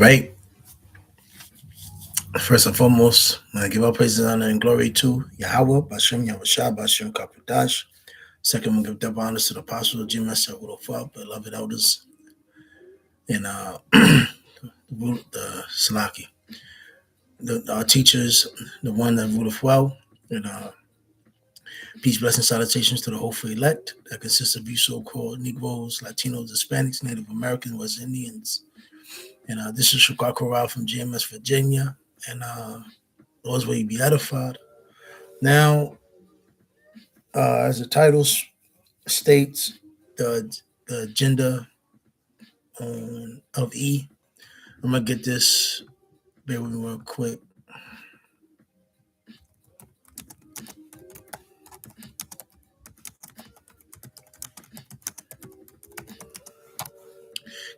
right. First and foremost, I give all praises, honor, and glory to Yahweh, Bashem, Yahushua, Bashem, Kapadash. Second, we give double honors to the apostle, Jim, Sahulofa, beloved elders, and the Salaki, our teachers, the one that ruleth well, and peace, blessings, salutations to the hopeful elect that consists of you so-called Negroes, Latinos, Hispanics, Native Americans, West Indians. And this is Shukar Corral from GMS, Virginia. And Lord's will you be edified. Now, as the title states, the agenda of E, I'm going to get this, bear with me real quick.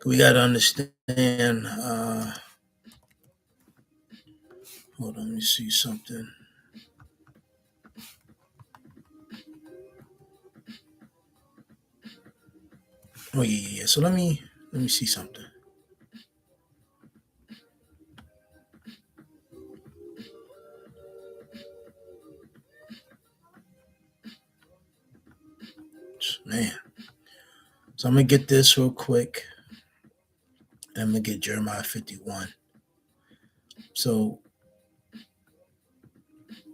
We got to understand, hold on, let me see something. Oh, yeah. So let me see something. Man. So I'm going to get this real quick. I'm going to get Jeremiah 51. So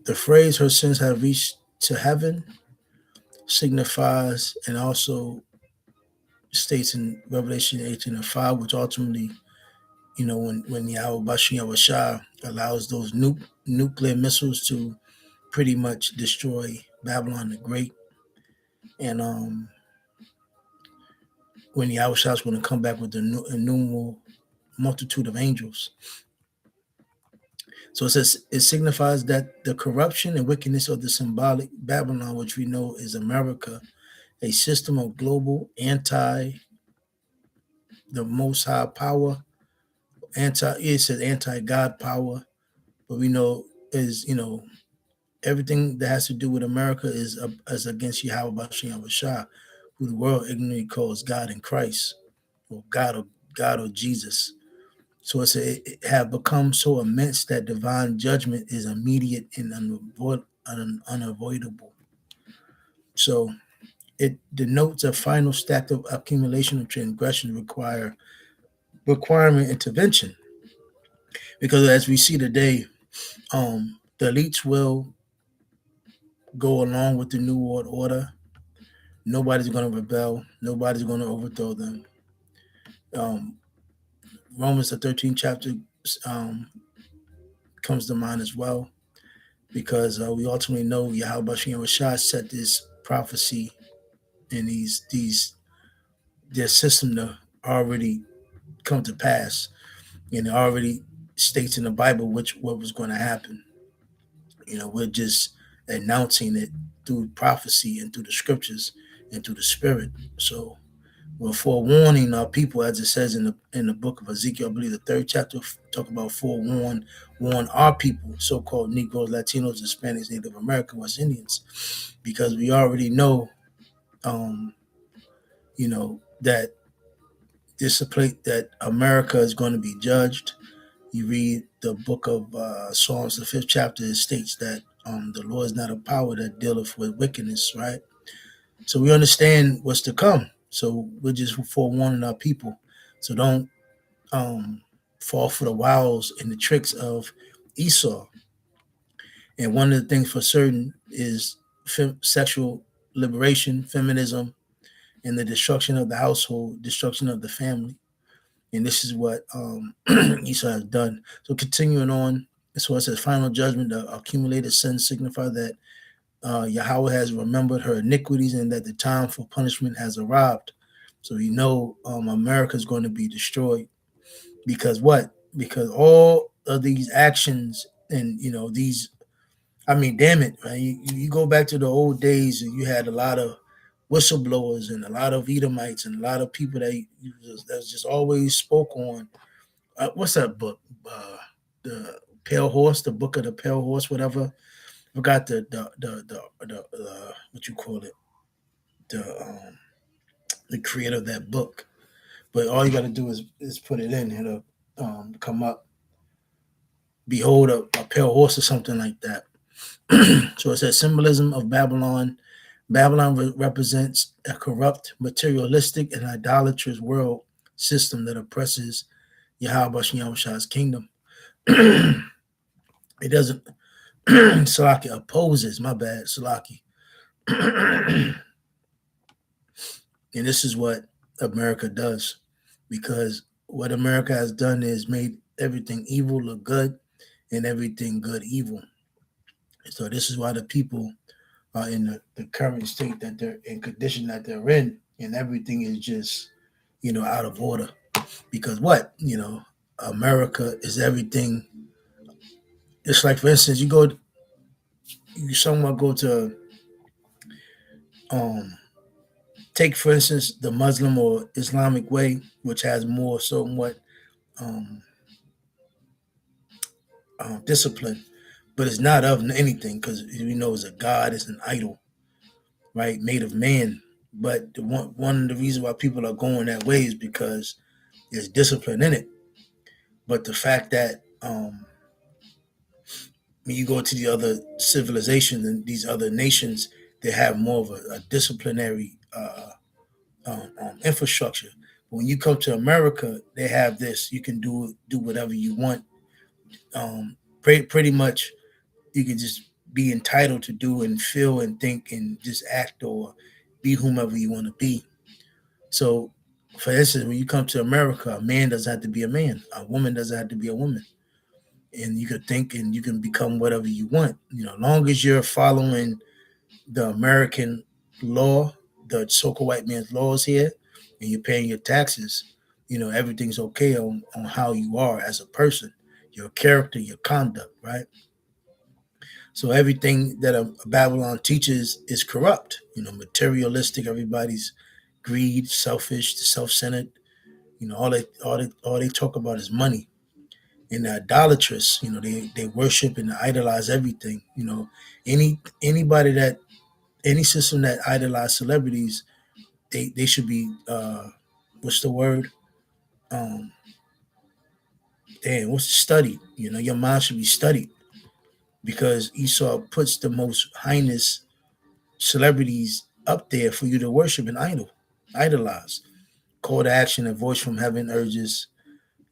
the phrase, her sins have reached to heaven, signifies and also states in Revelation 18:5, which ultimately, when Yahweh Bashem Yahushua allows those nuclear missiles to pretty much destroy Babylon the Great. And when Yahushua is going to come back with the innumerable multitude of angels. So it says it signifies that the corruption and wickedness of the symbolic Babylon, which we know is America, a system of global the most high power, it says anti-God power, but we know is, everything that has to do with America is against Yahweh Bashem Yahushua, who the world ignorantly calls God in Christ, or God or Jesus. So it have become so immense that divine judgment is immediate and unavoidable. So it denotes a final stack of accumulation of transgression requiring intervention. Because as we see today, the elites will go along with the New World Order. Nobody's going to rebel. Nobody's going to overthrow them. Romans, the 13th chapter, comes to mind as well, because we ultimately know Yahweh Bashem Yahushua set this prophecy and their system to already come to pass, and it already states in the Bible what was going to happen. We're just announcing it through prophecy and through the scriptures and through the Spirit. So we're forewarning our people, as it says in the book of Ezekiel, I believe the 3rd chapter, talk about warn our people, so-called Negroes, Latinos, Hispanics, Native American, West Indians, because we already know, that that America is going to be judged. You read the book of Psalms, the 5th chapter, it states that the Lord is not a power that dealeth with wickedness, right? So we understand what's to come. So we're just forewarning our people. So don't fall for the wiles and the tricks of Esau. And one of the things for certain is sexual liberation, feminism, and the destruction of the household, destruction of the family. And this is what Esau has done. So continuing on, so it says, final judgment, the accumulated sins signify that Yahweh has remembered her iniquities and that the time for punishment has arrived. So America is going to be destroyed. Because what? Because all of these actions and, damn it, man. You go back to the old days and you had a lot of whistleblowers and a lot of Edomites and a lot of people that just always spoke on. What's that book? The Pale Horse, the Book of the Pale Horse, whatever. Forgot the what you call it, the creator of that book. But all you got to do is put it in, come up. Behold, a pale horse or something like that. So it says symbolism of Babylon. Babylon represents a corrupt, materialistic, and idolatrous world system that oppresses Yahweh Shah's kingdom. It doesn't, Salaki opposes, my bad, Salaki. And this is what America does, because what America has done is made everything evil look good and everything good evil. So this is why the people are in the current state that they're in, condition that they're in, and everything is just, out of order. Because what, America is everything. It's like, for instance, you somewhat go to, um, take for instance the Muslim or Islamic way, which has more somewhat um, discipline, but it's not of anything because we know it's a god, it's an idol, right, made of man. But one of the reasons why people are going that way is because there's discipline in it. But the fact that when you go to the other civilizations and these other nations, they have more of a disciplinary infrastructure. When you come to America, they have this. You can do whatever you want. Pretty much, you can just be entitled to do and feel and think and just act or be whomever you want to be. So, for instance, when you come to America, a man doesn't have to be a man. A woman doesn't have to be a woman. And you could think and you can become whatever you want. Long as you're following the American law, the so-called white man's laws here, and you're paying your taxes, everything's okay on how you are as a person, your character, your conduct, right? So everything that Babylon teaches is corrupt, materialistic. Everybody's greed, selfish, self-centered. All they talk about is money. And the idolatrous, they worship and idolize everything. Anybody that any system that idolize celebrities, they should be what's the word? Um, what's studied? Your mind should be studied because Esau puts the most heinous celebrities up there for you to worship and idolize. Call to action, a voice from heaven urges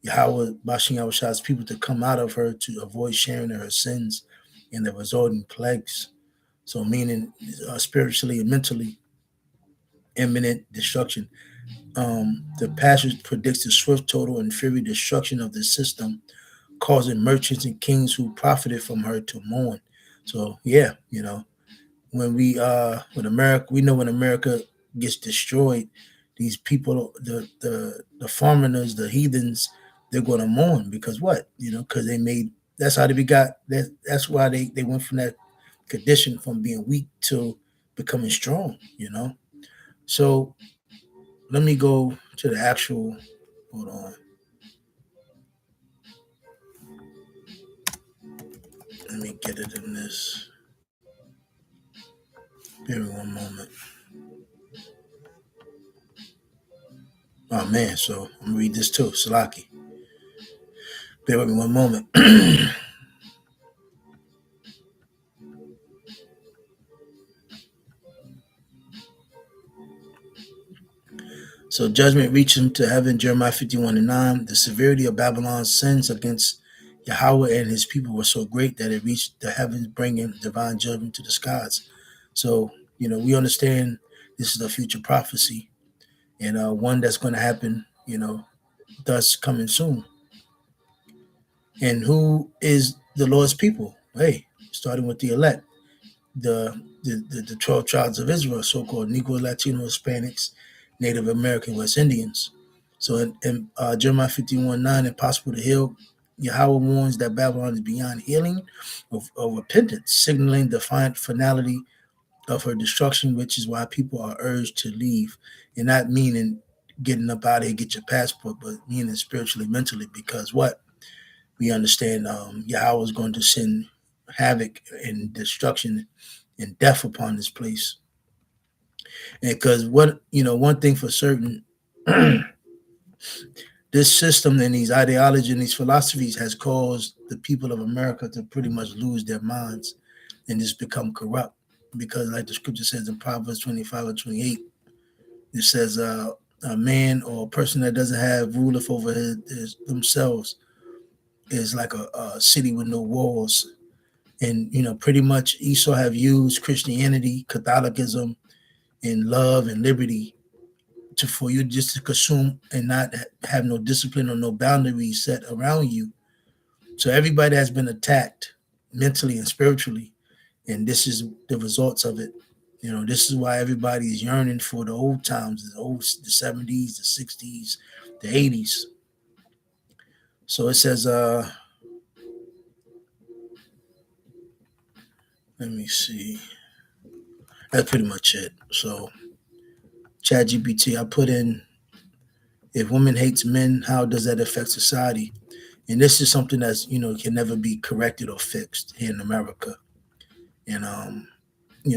Yahweh Bashin Yahushua people to come out of her to avoid sharing her sins and the resulting plagues. So, meaning spiritually and mentally, imminent destruction. The passage predicts the swift, total, and fury destruction of the system, causing merchants and kings who profited from her to mourn. So, yeah, when America, we know when America gets destroyed, these people, the foreigners, the heathens, they're going to mourn because what? Because they made, that's how they got that. That's why they went from that condition from being weak to becoming strong. So let me go to the actual. Hold on. Let me get it in this. Give me one moment. Oh man, so I'm gonna read this too. Salaki. Bear with me one moment. So judgment reached him to heaven, Jeremiah 51:9. The severity of Babylon's sins against Yahweh and his people was so great that it reached the heavens, bringing divine judgment to the skies. So, we understand this is a future prophecy and one that's going to happen, thus coming soon. And who is the Lord's people? Hey, starting with the elect, the 12 tribes of Israel, so-called Negro, Latino, Hispanics, Native American, West Indians. So in Jeremiah 51:9, impossible to heal, Yahweh warns that Babylon is beyond healing of repentance, signaling the finality of her destruction, which is why people are urged to leave, and not meaning getting up out of here, get your passport, but meaning spiritually, mentally, because what? We understand Yahweh is going to send havoc and destruction and death upon this place. And because one thing for certain, This system and these ideologies and these philosophies has caused the people of America to pretty much lose their minds and just become corrupt. Because, like the scripture says in Proverbs 25 or 28, it says, a man or a person that doesn't have ruleth over themselves is like a city with no walls. And, pretty much Esau have used Christianity, Catholicism, and love and liberty for you just to consume and not have no discipline or no boundaries set around you. So everybody has been attacked mentally and spiritually, and this is the results of it. This is why everybody is yearning for the old times, the 70s, the 60s, the 80s. So it says, let me see. That's pretty much it. So ChatGPT, I put in, if women hates men, how does that affect society? And this is something that's can never be corrected or fixed here in America. And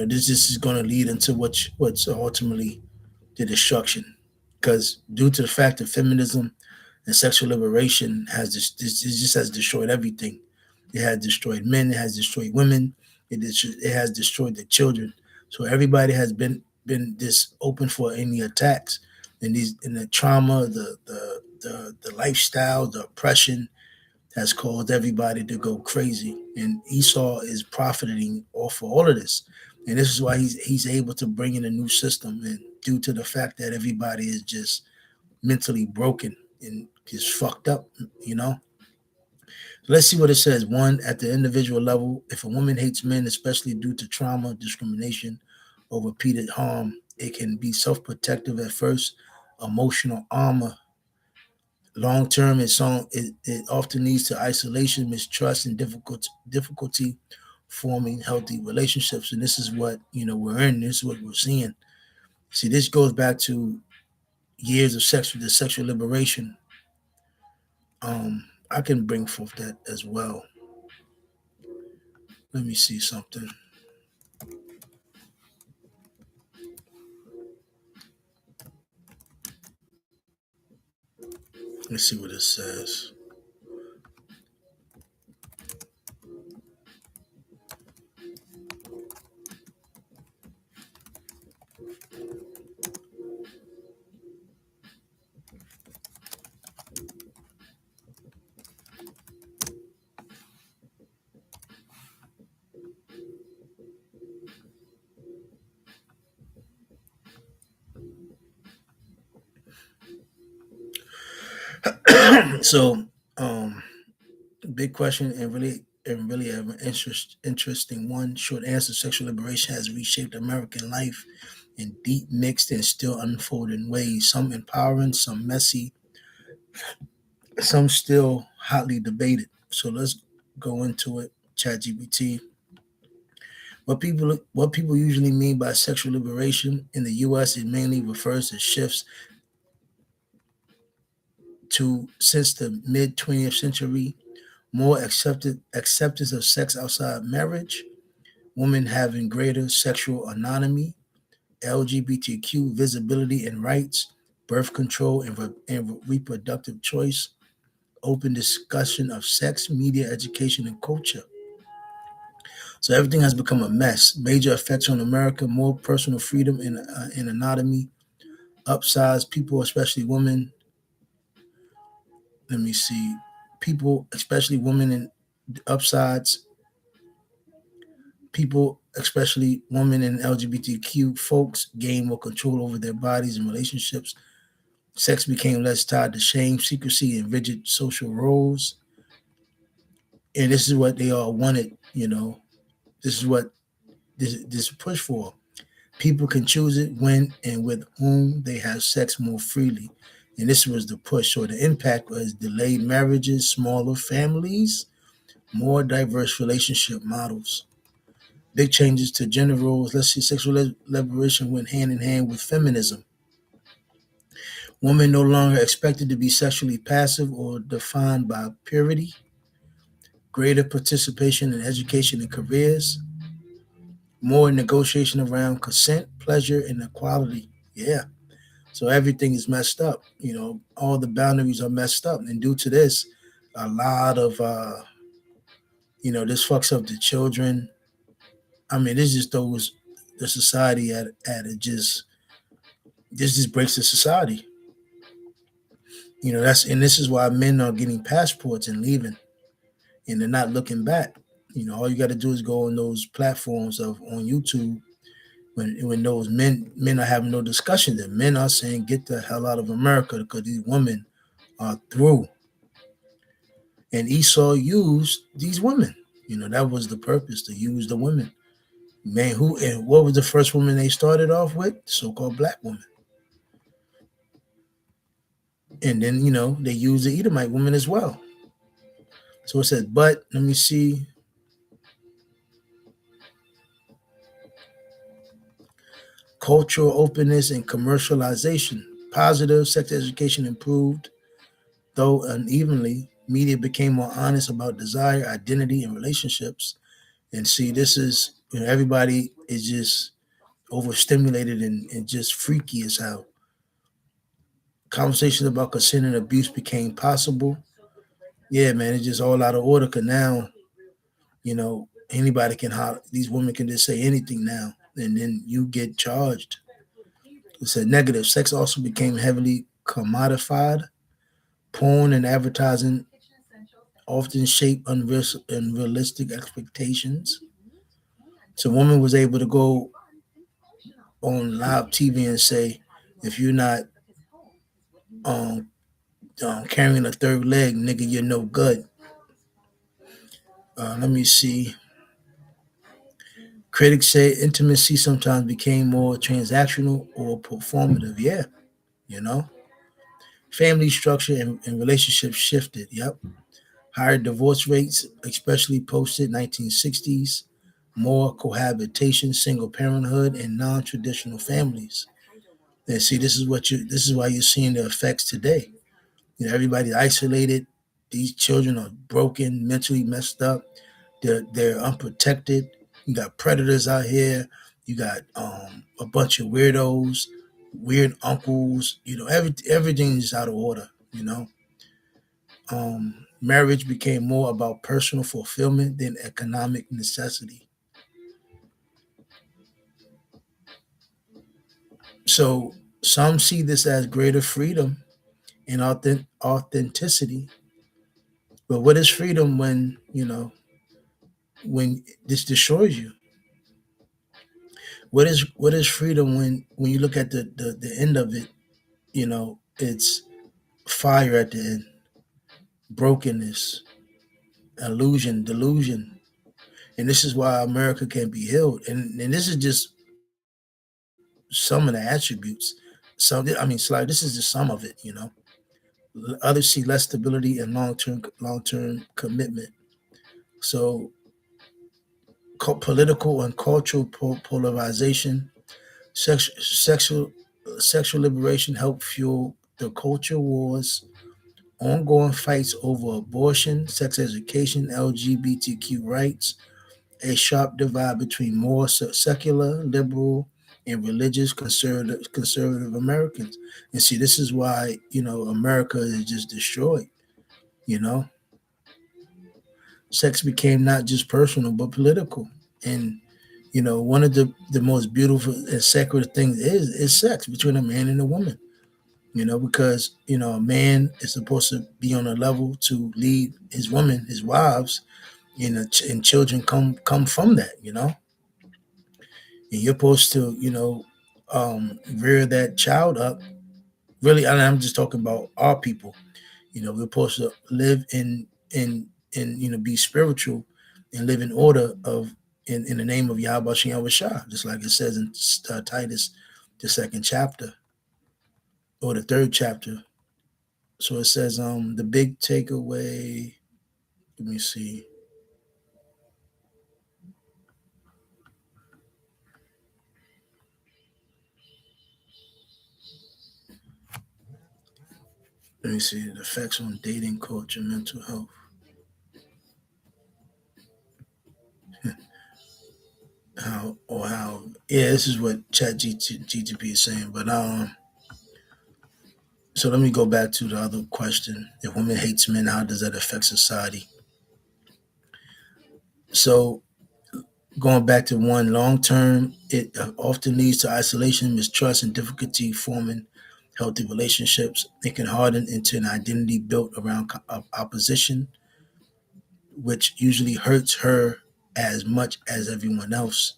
this is going to lead into what's ultimately the destruction, because due to the fact that feminism and sexual liberation this just has destroyed everything. It has destroyed men. It has destroyed women. It has destroyed the children. So everybody has been this open for any attacks, and the trauma, the lifestyle, the oppression has caused everybody to go crazy. And Esau is profiting off of all of this. And this is why he's able to bring in a new system. And due to the fact that everybody is just mentally broken and just fucked up, you know. Let's see what it says. One, at the individual level, if a woman hates men, especially due to trauma, discrimination, or repeated harm, it can be self-protective at first, emotional armor. Long term, it often leads to isolation, mistrust, and difficulty forming healthy relationships. And this is what we're in. This is what we're seeing. See, this goes back to years of the sexual liberation. I can bring forth that as well. Let me see something. Let's see what it says. So, big question and really an interesting one. Short answer: sexual liberation has reshaped American life in deep, mixed, and still unfolding ways. Some empowering, some messy, some still hotly debated. So let's go into it. ChatGPT. What people usually mean by sexual liberation in the U.S. It mainly refers to shifts to since the mid 20th century, more acceptance of sex outside marriage, women having greater sexual autonomy, LGBTQ visibility and rights, birth control and reproductive choice, open discussion of sex, media, education, and culture. So everything has become a mess. Major effects on America: more personal freedom and anatomy, upsize people, especially women. Let me see. People, especially women, and upsides. People, especially women and LGBTQ folks, gain more control over their bodies and relationships. Sex became less tied to shame, secrecy, and rigid social roles. And this is what they all wanted. This is what this push for. People can choose it when and with whom they have sex more freely. And this was the push. So the impact was delayed marriages, smaller families, more diverse relationship models. Big changes to gender roles. Let's see, sexual liberation went hand in hand with feminism. Women no longer expected to be sexually passive or defined by purity. Greater participation in education and careers. More negotiation around consent, pleasure, and equality. Yeah. So everything is messed up. All the boundaries are messed up, and due to this, a lot of this fucks up the children. I mean, this just throws the society at it. Just breaks the society. This is why men are getting passports and leaving, and they're not looking back. All you got to do is go on those platforms on YouTube when those men are having no discussion. That men are saying, "Get the hell out of America," because these women are through. And Esau used these women. That was the purpose, to use the women. Man, who and what was the first woman they started off with? So-called black woman. And then, they used the Edomite woman as well. So it says, but let me see. Cultural openness and commercialization. Positive sex education improved, though unevenly. Media became more honest about desire, identity, and relationships. And see, this is, everybody is just overstimulated and just freaky as hell. Conversations about consent and abuse became possible. Yeah, man, it's just all out of order. Cause now, anybody can holler. These women can just say anything now, and then you get charged. It said negative. Sex also became heavily commodified. Porn and advertising often shape unrealistic expectations. So, a woman was able to go on live TV and say, if you're not um, carrying a third leg, nigga, you're no good. Let me see. Critics say intimacy sometimes became more transactional or performative. Yeah, you know. Family structure and relationships shifted. Yep. Higher divorce rates, especially posted 1960s. More cohabitation, single parenthood, and non-traditional families. And see, this is why you're seeing the effects today. Everybody's isolated. These children are broken, mentally messed up. They're unprotected. You got predators out here. You got a bunch of weirdos, weird uncles. Everything is out of order. Marriage became more about personal fulfillment than economic necessity. So some see this as greater freedom and authenticity. But what is freedom when this destroys you? What is freedom when you look at the end of it? It's fire at the end, brokenness, illusion, delusion. And this is why America can't be healed. And this is just some of the attributes. Sly, this is just some of it. Others see less stability and long term commitment. So political and cultural polarization, sexual sexual liberation helped fuel the culture wars, ongoing fights over abortion, sex education, LGBTQ rights, a sharp divide between more secular, liberal, and religious conservative Americans. And see, this is why America is just destroyed. You know, sex became not just personal but political, and one of the most beautiful and sacred things is sex between a man and a woman. Because a man is supposed to be on a level to lead his woman, his wives, and children come from that. And you're supposed to rear that child up. Really, I'm just talking about our people. We're supposed to live in be spiritual and live in order of in the name of Yahweh Shem Shah, just like it says in Titus, the second chapter or the third chapter. So it says the big takeaway. Let me see. Let me see the effects on dating culture, mental health. How yeah, this is what Chat GTP is saying, but So let me go back to the other question. If women hates men, how does that affect society? So going back to one long term, it often leads to isolation, mistrust, and difficulty forming healthy relationships. It can harden into an identity built around opposition, which usually hurts her as much as everyone else.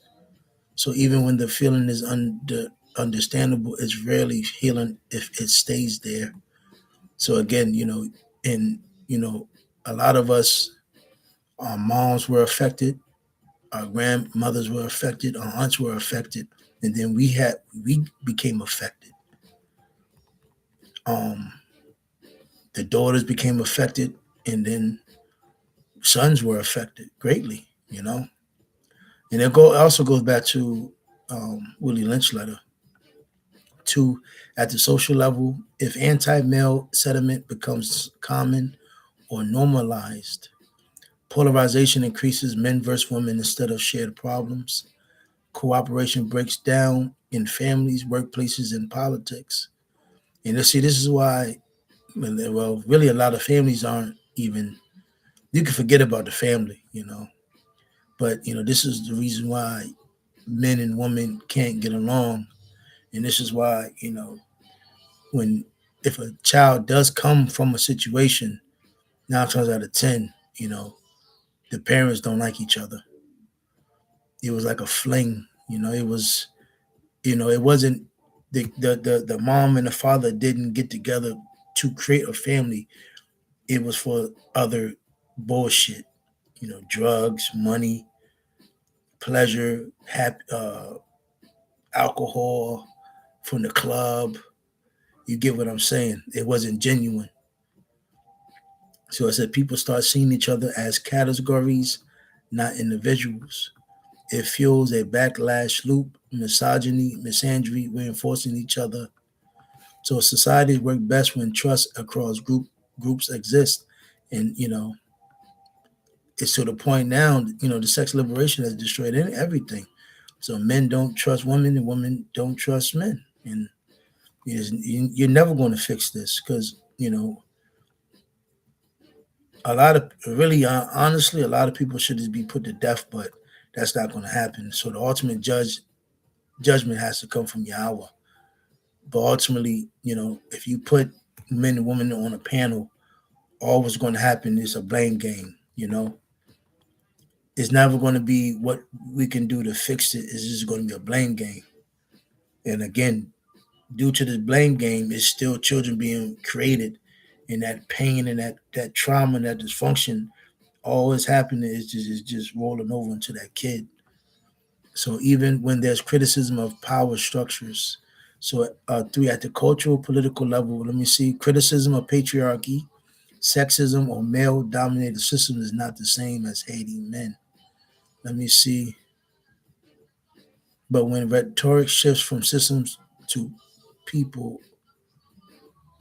So even when the feeling is understandable, it's rarely healing if it stays there. So again, and a lot of us, our moms were affected, our grandmothers were affected, our aunts were affected, and then we became affected. Um, the daughters became affected, and then sons were affected greatly. And also goes back to Willie Lynch letter. Two, at the social level, if anti-male sentiment becomes common or normalized, polarization increases men versus women instead of shared problems. Cooperation breaks down in families, workplaces, and politics. And you see, this is why, well, really, a lot of families aren't even, you can forget about the family. But, this is the reason why men and women can't get along. And this is why, when, if a child does come from a situation, 9 times out of 10, the parents don't like each other. It was like a fling. It wasn't the mom and the father didn't get together to create a family. It was for other bullshit, drugs, money, pleasure, alcohol from the club. You get what I'm saying? It wasn't genuine. So I said people start seeing each other as categories, not individuals. It fuels a backlash loop, misogyny, misandry, reinforcing each other. So societies work best when trust across groups exist. And it's to the point now, the sex liberation has destroyed everything. So men don't trust women and women don't trust men. And you're never going to fix this because, a lot of really honestly, a lot of people should just be put to death, but that's not going to happen. So the ultimate judgment has to come from Yahweh. But ultimately, if you put men and women on a panel, all what's going to happen is a blame game. It's never going to be what we can do to fix it. It's just going to be a blame game. And again, due to this blame game, it's still children being created, and that pain and that trauma and that dysfunction, all is happening is just rolling over into that kid. So even when there's criticism of power structures, so three, at the cultural political level, let me see, criticism of patriarchy, sexism, or male dominated system is not the same as hating men. Let me see. But when rhetoric shifts from systems to people,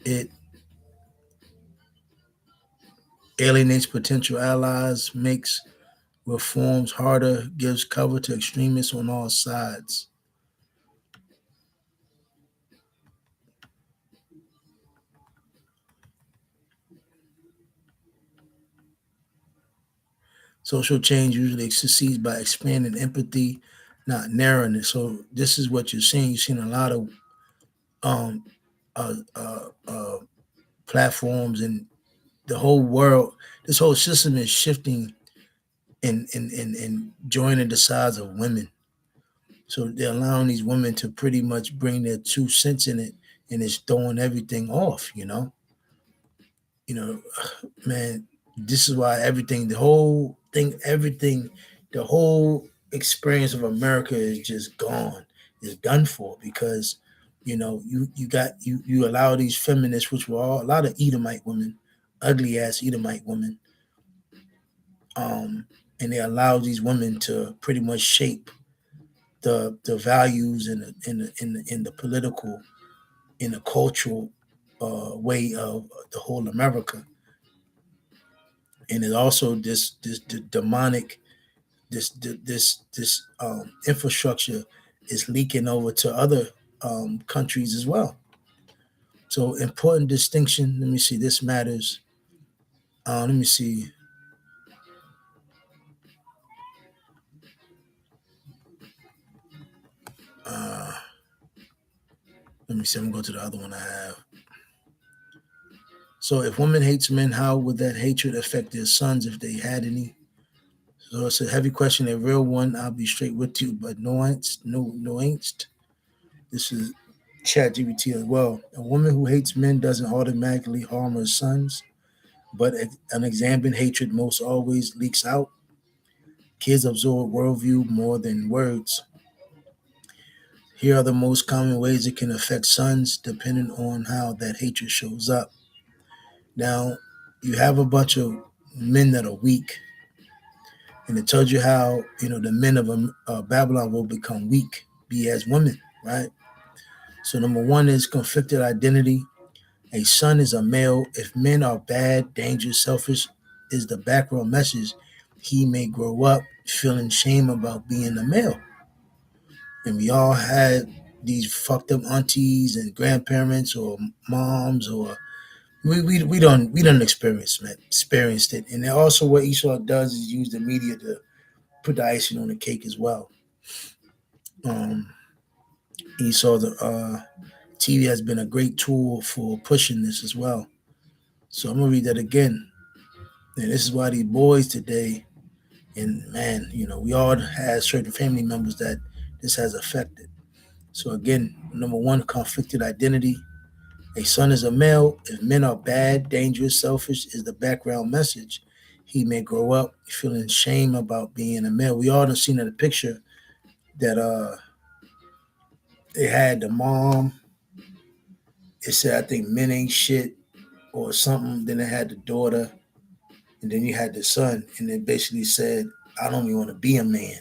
it alienates potential allies, makes reforms harder, gives cover to extremists on all sides. Social change usually succeeds by expanding empathy, not narrowing it. So this is what you're seeing. You're seeing a lot of um, uh, uh, uh, platforms and the whole world. This whole system is shifting and joining the sides of women. So they're allowing these women to pretty much bring their 2 cents in it, and it's throwing everything off. You know, man, this is why everything, the whole thing, everything, the whole experience of America is just gone, is done for because you allow these feminists, which were all a lot of Edomite women, ugly ass Edomite women, um, and they allow these women to pretty much shape the values in the political, in the cultural way of the whole America. And it also this demonic this infrastructure is leaking over to other countries as well. So important distinction. Let me see. This matters. Let me see. Uh, Let me see. I'm going to the other one I have. So if woman hates men, how would that hatred affect their sons if they had any? So it's a heavy question, a real one. I'll be straight with you, but no angst, no angst. This is Chat GBT as well. A woman who hates men doesn't automatically harm her sons, but unexamined hatred most always leaks out. Kids absorb worldview more than words. Here are the most common ways it can affect sons, depending on how that hatred shows up. Now, you have a bunch of men that are weak, and it tells you how the men of Babylon will become weak, be as women, right? So number one is conflicted identity. A son is a male. If men are bad, dangerous, selfish, is the background message. He may grow up feeling shame about being a male. And we all had these fucked up aunties and grandparents or moms or we don't experienced it. And then also what Esau does is use the media to put the icing on the cake as well. Um, Esau the TV has been a great tool for pushing this as well. So I'm gonna read that again. And this is why these boys today, and man, we all have certain family members that this has affected. So again, number one, conflicted identity. A son is a male. If men are bad, dangerous, selfish, is the background message. He may grow up feeling shame about being a male. We all have seen in the picture that they had the mom. It said I think men ain't shit or something. Then they had the daughter, and then you had the son, and it basically said I don't even want to be a man.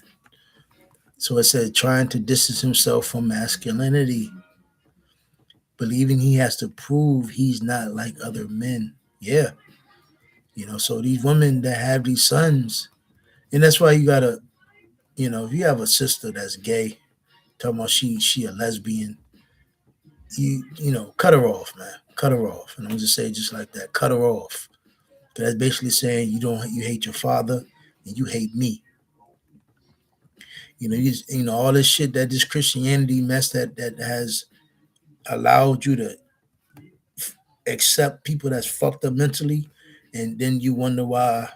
So it said trying to distance himself from masculinity, believing he has to prove he's not like other men. Yeah. So these women that have these sons, and that's why you gotta, if you have a sister that's gay, talking about she a lesbian, cut her off, man. Cut her off. And I'm just say just like that, cut her off. That's basically saying you hate your father and you hate me. All this shit that this Christianity mess that has allowed you to accept people that's fucked up mentally, and then you wonder why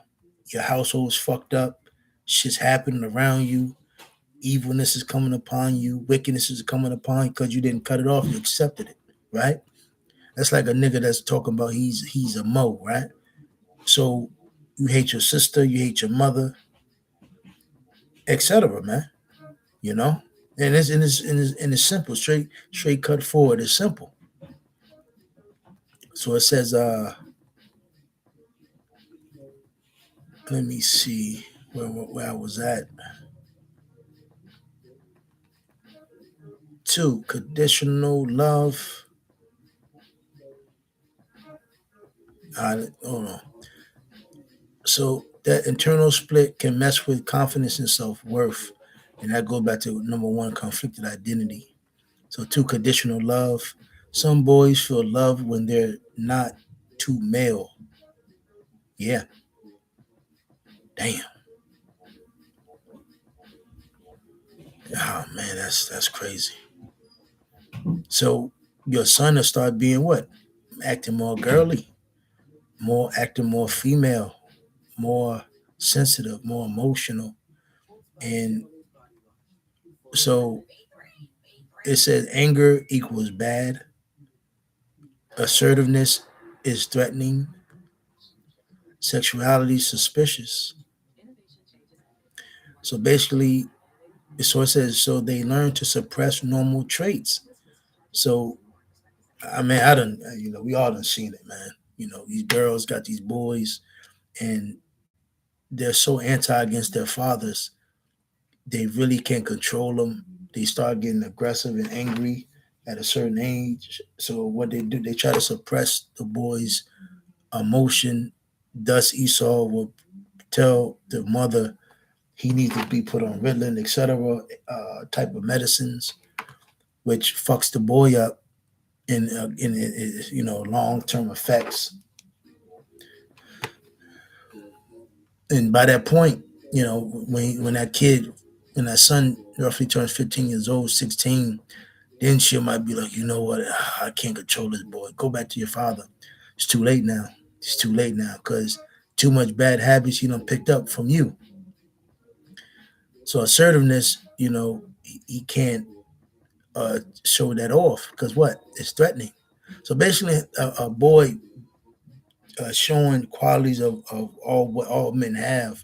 your household's fucked up, shit's happening around you, evilness is coming upon you, wickedness is coming upon you because you didn't cut it off, you accepted it, right? That's like a nigga that's talking about he's a mo, right? So you hate your sister, you hate your mother, etc., man. You know, and it's simple, straight cut forward. It's simple. So it says, let me see where I was at. Two, conditional love. Hold on. So that internal split can mess with confidence and self worth, and that goes back to number one, conflicted identity. So two, conditional love. Some boys feel love when they're not too male. Yeah, damn. Oh man, that's crazy. So your son will start being what? Acting more girly, acting more female, more sensitive, more emotional. And so it says anger equals bad, assertiveness is threatening, sexuality suspicious. So basically, so it says so they learn to suppress normal traits. So I mean, I don't, we all done seen it, man. These girls got these boys, and they're so anti against their fathers, they really can't control them. They start getting aggressive and angry at a certain age. So what they do, they try to suppress the boys' emotion. Thus, Esau will tell the mother he needs to be put on Ritalin, etc., type of medicines, which fucks the boy up. long-term effects. And by that point, when that son roughly turns 15 years old, 16, then she might be like, you know what, I can't control this boy. Go back to your father. It's too late now. It's too late now because too much bad habits he done picked up from you. So assertiveness, he can't show that off because what? It's threatening. So basically, a boy showing qualities of all what all men have,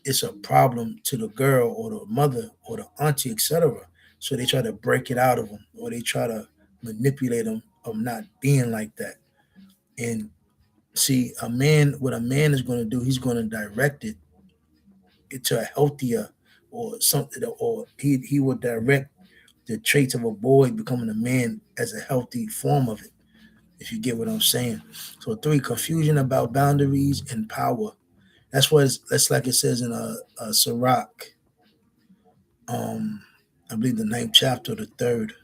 it's a problem to the girl or the mother or the auntie, etc. So they try to break it out of them, or they try to manipulate them of not being like that. And see, what a man is going to do, he's going to direct it into a healthier or something, or he will direct the traits of a boy becoming a man as a healthy form of it. If you get what I'm saying. So three, confusion about boundaries and power. That's like it says in a Sirach, um, I believe the ninth chapter, the third.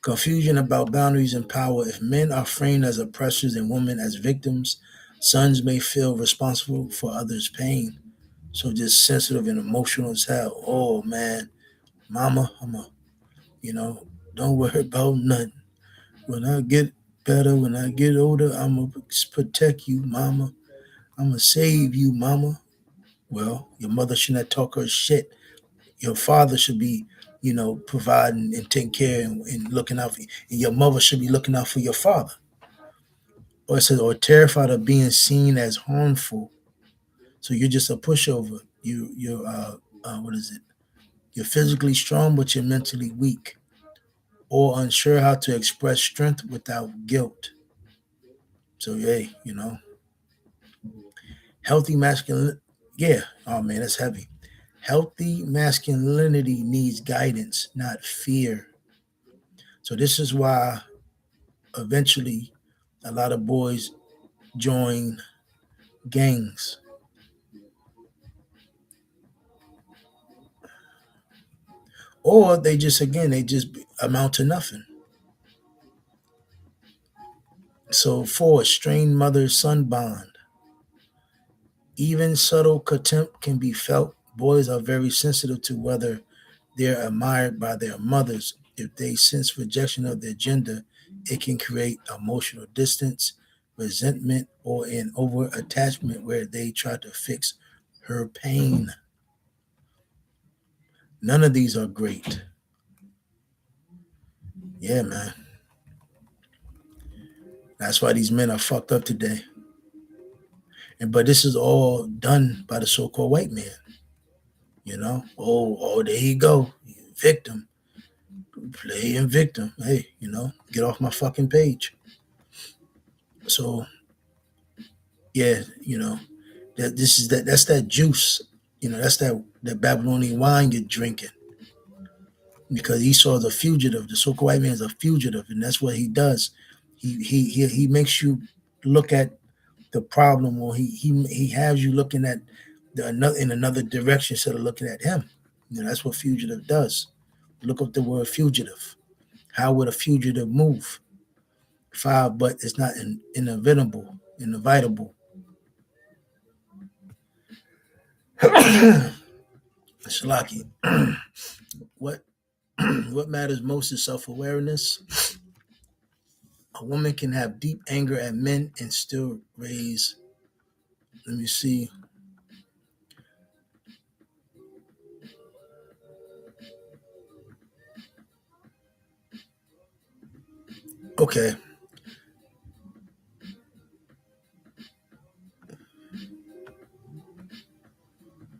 Confusion about boundaries and power. If men are framed as oppressors and women as victims, sons may feel responsible for others' pain. So just sensitive and emotional as hell. Oh man, mama, don't worry about nothing. When I get better, when I get older, I'm gonna protect you, mama. I'm gonna save you, mama. Well, your mother should not talk her shit. Your father should be, providing and taking care and looking out for you. And your mother should be looking out for your father. Or it says, or terrified of being seen as harmful. So you're just a pushover. What is it? You're physically strong, but you're mentally weak, or unsure how to express strength without guilt. So hey, healthy masculine. Yeah. Oh man, that's heavy. Healthy masculinity needs guidance, not fear. So this is why eventually a lot of boys join gangs, or they just amount to nothing. So four, strained mother son bond. Even subtle contempt can be felt. Boys are very sensitive to whether they're admired by their mothers. If they sense rejection of their gender, it can create emotional distance, resentment, or an over attachment where they try to fix her pain. None of these are great. Yeah, man. That's why these men are fucked up today. But this is all done by the so-called white man. Oh, there you go, victim, playing victim. Hey, get off my fucking page. So yeah, that's that juice. That's that Babylonian wine you're drinking because Esau is a fugitive. The so-called white man is a fugitive, and that's what he does. He makes you look at the problem, or he has you looking at in another direction instead of looking at him. That's what fugitive does. Look up the word fugitive. How would a fugitive move? Five, but it's not inevitable. Shalaki. what what matters most is self-awareness. A woman can have deep anger at men and still raise. Let me see. Okay.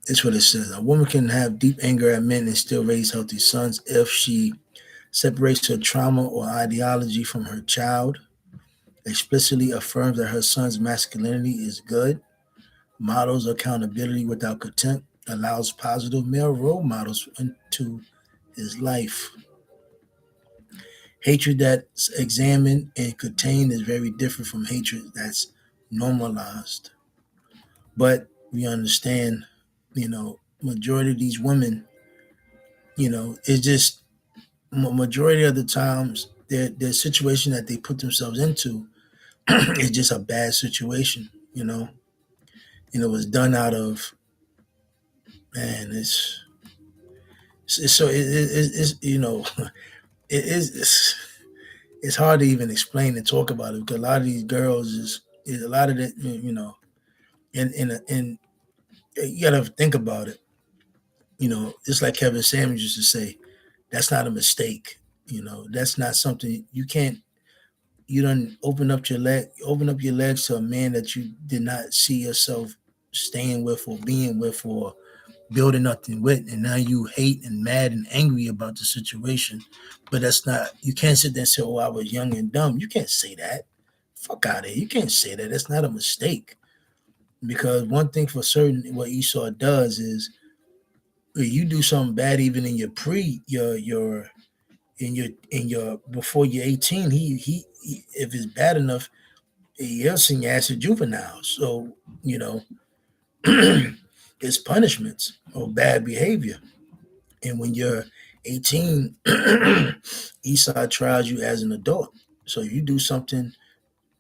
It's what it says. A woman can have deep anger at men and still raise healthy sons if she separates her trauma or ideology from her child, explicitly affirms that her son's masculinity is good, models accountability without contempt, allows positive male role models into his life. Hatred that's examined and contained is very different from hatred that's normalized. But we understand, majority of these women, it's just majority of the times, their situation that they put themselves into is just a bad situation, and it was done out of, man, it's so it's it is it's hard to even explain and talk about it because a lot of these girls is a lot of it, and you gotta think about it. Just like Kevin Samuels used to say, that's not a mistake. That's not something you can't. You don't open up your legs to a man that you did not see yourself staying with or being with or building nothing with, and now you hate and mad and angry about the situation. But that's not. You can't sit there and say, "Oh, I was young and dumb." You can't say that. Fuck out of here. You can't say that. That's not a mistake. Because one thing for certain, what Esau does is you do something bad even in your in your before you're 18, he if it's bad enough, he'll send your ass to juvenile. So, you know, it's punishments or bad behavior. And when you're 18, Esau trials you as an adult. So you do something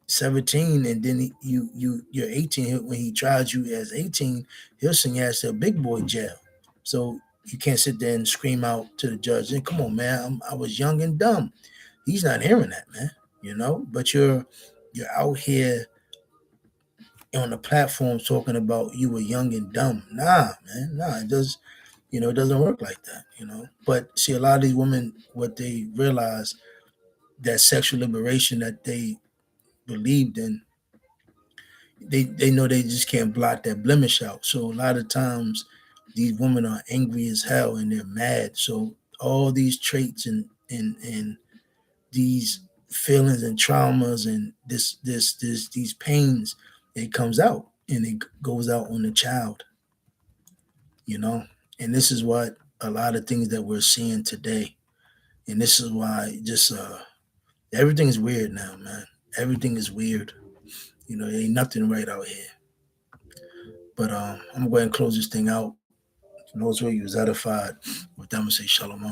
17 and then you're 18. When he tries you as 18, he'll send you ass to a big boy jail. So you can't sit there and scream out to the judge, and come on, man, I was young and dumb. He's not hearing that, man. But you're out here on the platform talking about you were young and dumb. Nah, man, nah, it doesn't work like that. But see, a lot of these women, what they realize, that sexual liberation that they believed in, they know they just can't blot that blemish out. So a lot of times these women are angry as hell and they're mad. So all these traits and these feelings and traumas and these pains, it comes out and it goes out on the child, you know. And this is what a lot of things that we're seeing today. And this is why just everything is weird now, man. Everything is weird. There ain't nothing right out here. But I'm going to go ahead and close this thing out. Those where you was edified. With them, I say shalom.